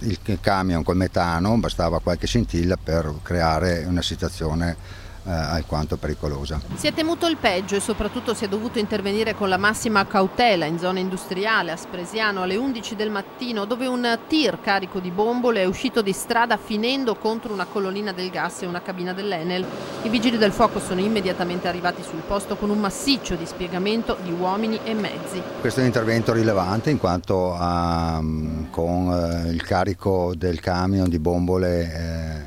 Il camion col metano, bastava qualche scintilla per creare una situazione alquanto pericolosa. Si è temuto il peggio e soprattutto si è dovuto intervenire con la massima cautela in zona industriale a Spresiano alle 11 del mattino, dove un tir carico di bombole è uscito di strada finendo contro una colonnina del gas e una cabina dell'Enel. I vigili del fuoco sono immediatamente arrivati sul posto con un massiccio dispiegamento di uomini e mezzi. Questo è un intervento rilevante in quanto con il carico del camion di bombole,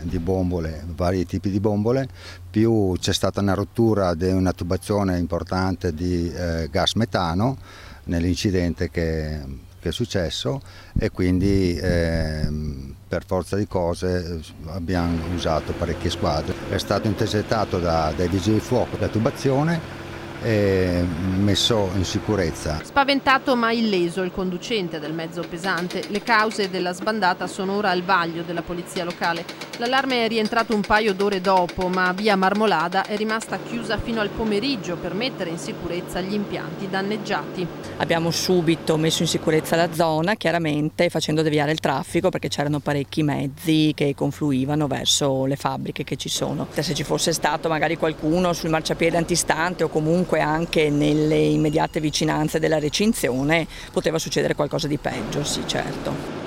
vari tipi di bombole, più c'è stata una rottura di una tubazione importante di gas metano nell'incidente che è successo, e quindi per forza di cose abbiamo usato parecchie squadre. È stato intercettato dai vigili del fuoco la tubazione e messo in sicurezza. Spaventato ma illeso il conducente del mezzo pesante. Le cause della sbandata sono ora al vaglio della polizia locale. L'allarme è rientrato un paio d'ore dopo, ma via Marmolada è rimasta chiusa fino al pomeriggio per mettere in sicurezza gli impianti danneggiati. Abbiamo subito messo in sicurezza la zona, chiaramente facendo deviare il traffico perché c'erano parecchi mezzi che confluivano verso le fabbriche che ci sono. Se ci fosse stato magari qualcuno sul marciapiede antistante o comunque anche nelle immediate vicinanze della recinzione, poteva succedere qualcosa di peggio, sì, certo.